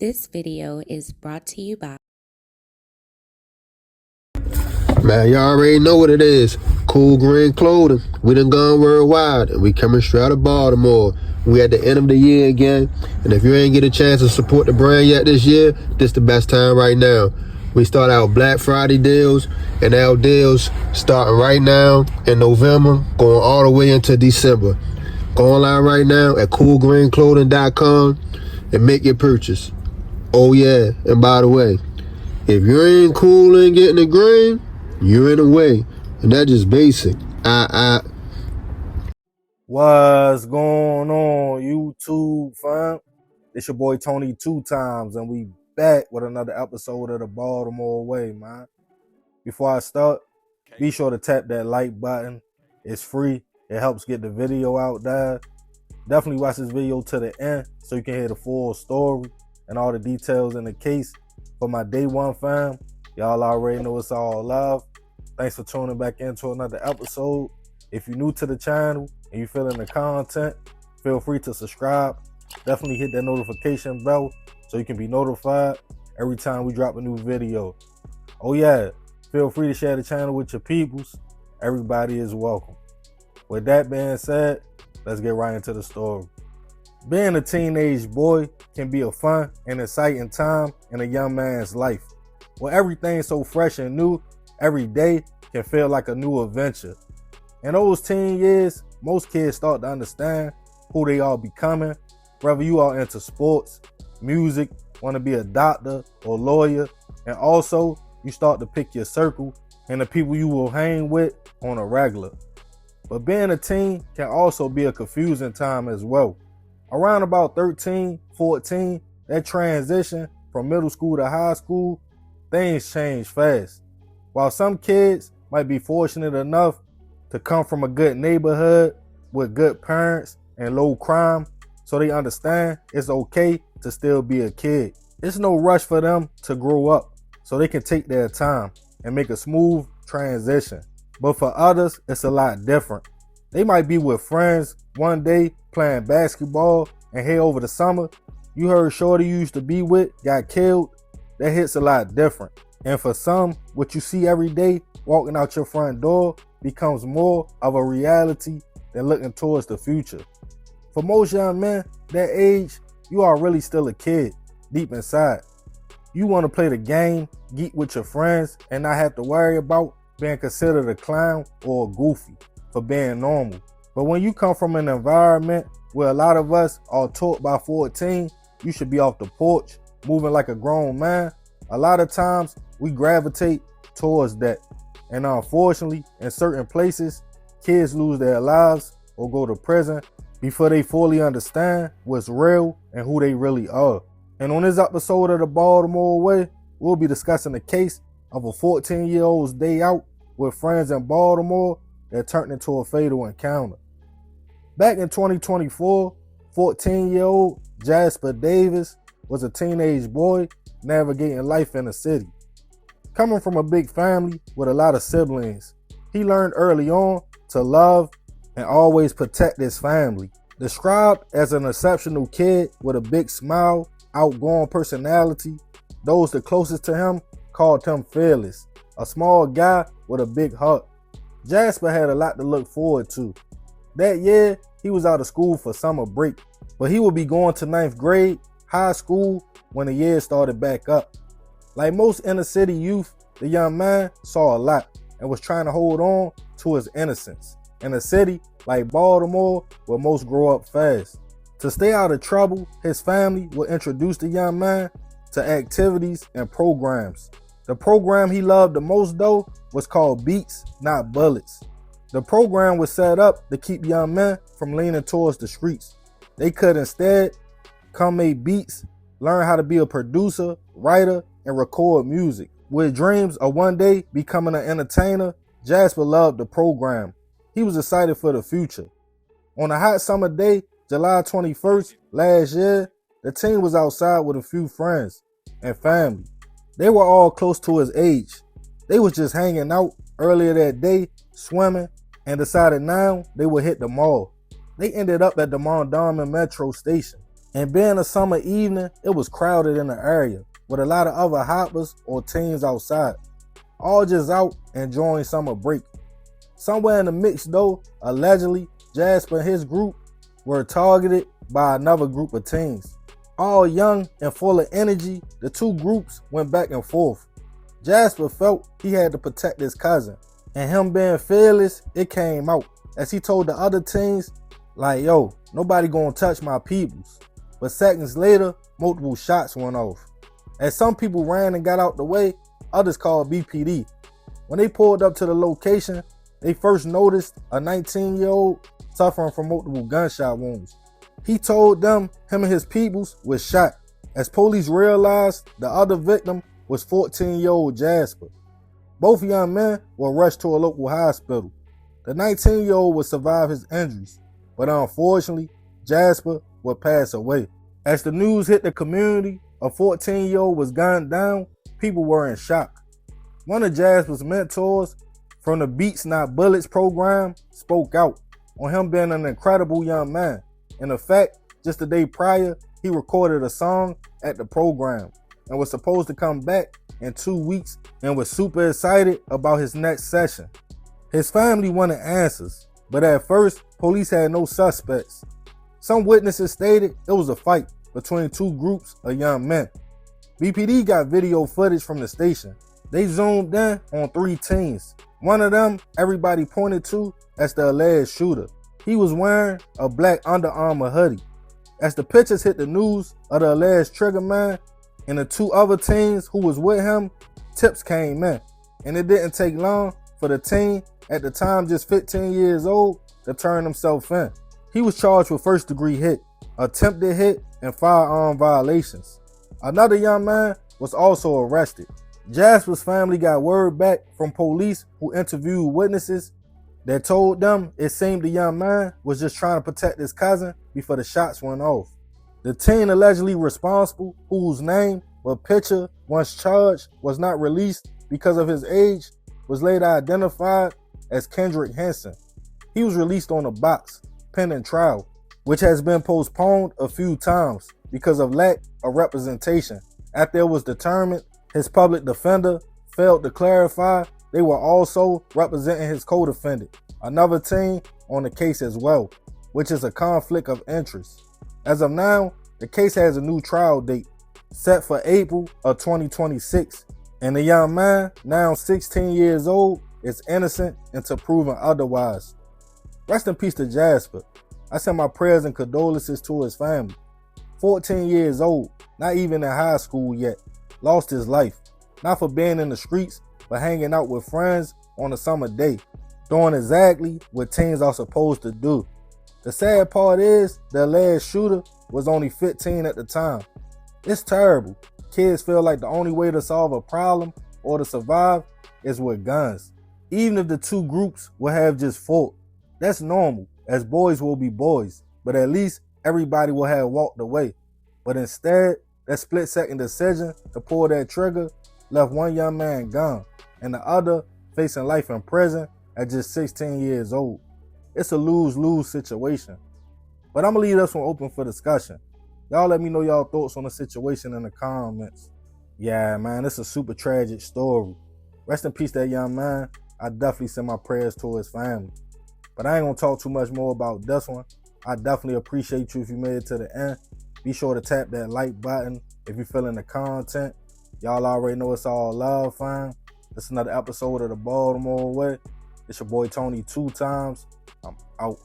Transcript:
This video is brought to you by Man, y'all already know what it is. Cool green clothing. We done gone worldwide, and we coming straight out of Baltimore. We at the end of the year again, and if you ain't get a chance to support the brand yet this year, this the best time right now. We start our Black Friday deals, and our deals starting right now in November, going all the way into December. Go online right now at coolgreenclothing.com and make your purchase. Oh yeah, and by the way, if you ain't cool and getting the green, you're in the way, and that's just basic. What's going on, YouTube fam? It's your boy Tony 2 times, and we back with another episode of the Baltimore Way, man. Before I start, be sure to tap that like button. It's free. It helps get the video out there. Definitely watch this video to the end so you can hear the full story and all the details in the case. For my day one fam, y'all already know it's all love. Thanks for tuning back into another episode. If you're new to the channel and you feeling the content, feel free to subscribe. Definitely hit that notification bell so you can be notified every time we drop a new video. Oh yeah, feel free to share the channel with your peoples. Everybody is welcome. With that being said, let's get right into the story. Being a teenage boy can be a fun and exciting time in a young man's life. When everything's so fresh and new, every day can feel like a new adventure. In those teen years, most kids start to understand who they are becoming, whether you are into sports, music, want to be a doctor or lawyer, and also you start to pick your circle and the people you will hang with on a regular. But being a teen can also be a confusing time as well. Around about 13, 14, that transition from middle school to high school, things change fast. While some kids might be fortunate enough to come from a good neighborhood with good parents and low crime, so they understand it's okay to still be a kid. It's no rush for them to grow up, so they can take their time and make a smooth transition. But for others, it's a lot different. They might be with friends one day playing basketball, and here over the summer, you heard shorty you used to be with got killed. That hits a lot different. And for some, what you see every day walking out your front door becomes more of a reality than looking towards the future. For most young men that age, you are really still a kid deep inside. You want to play the game, geek with your friends, and not have to worry about being considered a clown or a goofy for being normal. But when you come from an environment where a lot of us are taught by 14, you should be off the porch, moving like a grown man, a lot of times we gravitate towards that. And unfortunately, in certain places, kids lose their lives or go to prison before they fully understand what's real and who they really are. And on this episode of the Baltimore Way, we'll be discussing the case of a 14-year-old's day out with friends in Baltimore that turned into a fatal encounter. Back in 2024, 14-year-old Jasper Davis was a teenage boy navigating life in the city. Coming from a big family with a lot of siblings, he learned early on to love and always protect his family. Described as an exceptional kid with a big smile, outgoing personality, those the closest to him called him fearless, a small guy with a big heart. Jasper had a lot to look forward to. That year, he was out of school for summer break, but he would be going to 9th grade, high school, when the year started back up. Like most inner city youth, the young man saw a lot and was trying to hold on to his innocence in a city like Baltimore where most grow up fast. To stay out of trouble, his family would introduce the young man to activities and programs. The program he loved the most though was called Beats, Not Bullets. The program was set up to keep young men from leaning towards the streets. They could instead come make beats, learn how to be a producer, writer, and record music. With dreams of one day becoming an entertainer, Jasper loved the program. He was excited for the future. On a hot summer day, July 21st last year, the teen was outside with a few friends and family. They were all close to his age. They was just hanging out earlier that day, swimming, and decided now they would hit the mall. They ended up at the Mondawmin Metro Station. And being a summer evening, it was crowded in the area with a lot of other hoppers or teens outside, all just out enjoying summer break. Somewhere in the mix though, allegedly, Jasper and his group were targeted by another group of teens. All young and full of energy, the two groups went back and forth. Jasper felt he had to protect his cousin, and him being fearless, it came out as he told the other teens, like, yo, nobody gonna touch my peoples. But seconds later, multiple shots went off. As some people ran and got out the way, others called BPD. When they pulled up to the location, they first noticed a 19-year-old suffering from multiple gunshot wounds. He told them him and his peoples was shot. As police realized the other victim was 14-year-old Jasper. Both young men were rushed to a local hospital. The 19-year-old would survive his injuries, but unfortunately, Jasper would pass away. As the news hit the community, a 14-year-old was gunned down, people were in shock. One of Jasper's mentors from the Beats Not Bullets program spoke out on him being an incredible young man. In fact, just the day prior, he recorded a song at the program and was supposed to come back in 2 weeks and was super excited about his next session. His family wanted answers, but at first, police had no suspects. Some witnesses stated it was a fight between two groups of young men. BPD got video footage from the station. They zoomed in on 3 teens. One of them everybody pointed to as the alleged shooter. He was wearing a black Under Armour hoodie. As the pictures hit the news of the alleged trigger man and the 2 other teens who was with him, tips came in. And it didn't take long for the teen, at the time just 15 years old, to turn himself in. He was charged with first-degree hit, attempted hit, and firearm violations. Another young man was also arrested. Jasper's family got word back from police who interviewed witnesses that told them it seemed the young man was just trying to protect his cousin before the shots went off. The teen allegedly responsible, whose name but picture once charged was not released because of his age, was later identified as Kendrick Henson. He was released on a box, pending trial, which has been postponed a few times because of lack of representation. After it was determined his public defender failed to clarify they were also representing his co-defendant, another teen on the case as well, which is a conflict of interest. As of now, the case has a new trial date set for April of 2026, and the young man, now 16 years old, is innocent until proven otherwise. Rest in peace to Jasper. I send my prayers and condolences to his family. 14 years old, not even in high school yet, lost his life, not for being in the streets, but hanging out with friends on a summer day, doing exactly what teens are supposed to do. The sad part is the alleged shooter was only 15 at the time. It's terrible. Kids feel like the only way to solve a problem or to survive is with guns. Even if the two groups will have just fought, that's normal, as boys will be boys, but at least everybody will have walked away. But instead, that split-second decision to pull that trigger left one young man gone and the other facing life in prison at just 16 years old. It's a lose-lose situation. But I'm going to leave this one open for discussion. Y'all let me know y'all thoughts on the situation in the comments. Yeah, man, it's a super tragic story. Rest in peace, that young man. I definitely send my prayers to his family. But I ain't going to talk too much more about this one. I definitely appreciate you if you made it to the end. Be sure to tap that like button if you're feeling the content. Y'all already know it's all love, fam. It's another episode of the Baltimore Way. It's your boy Tony 2 times. I'm out.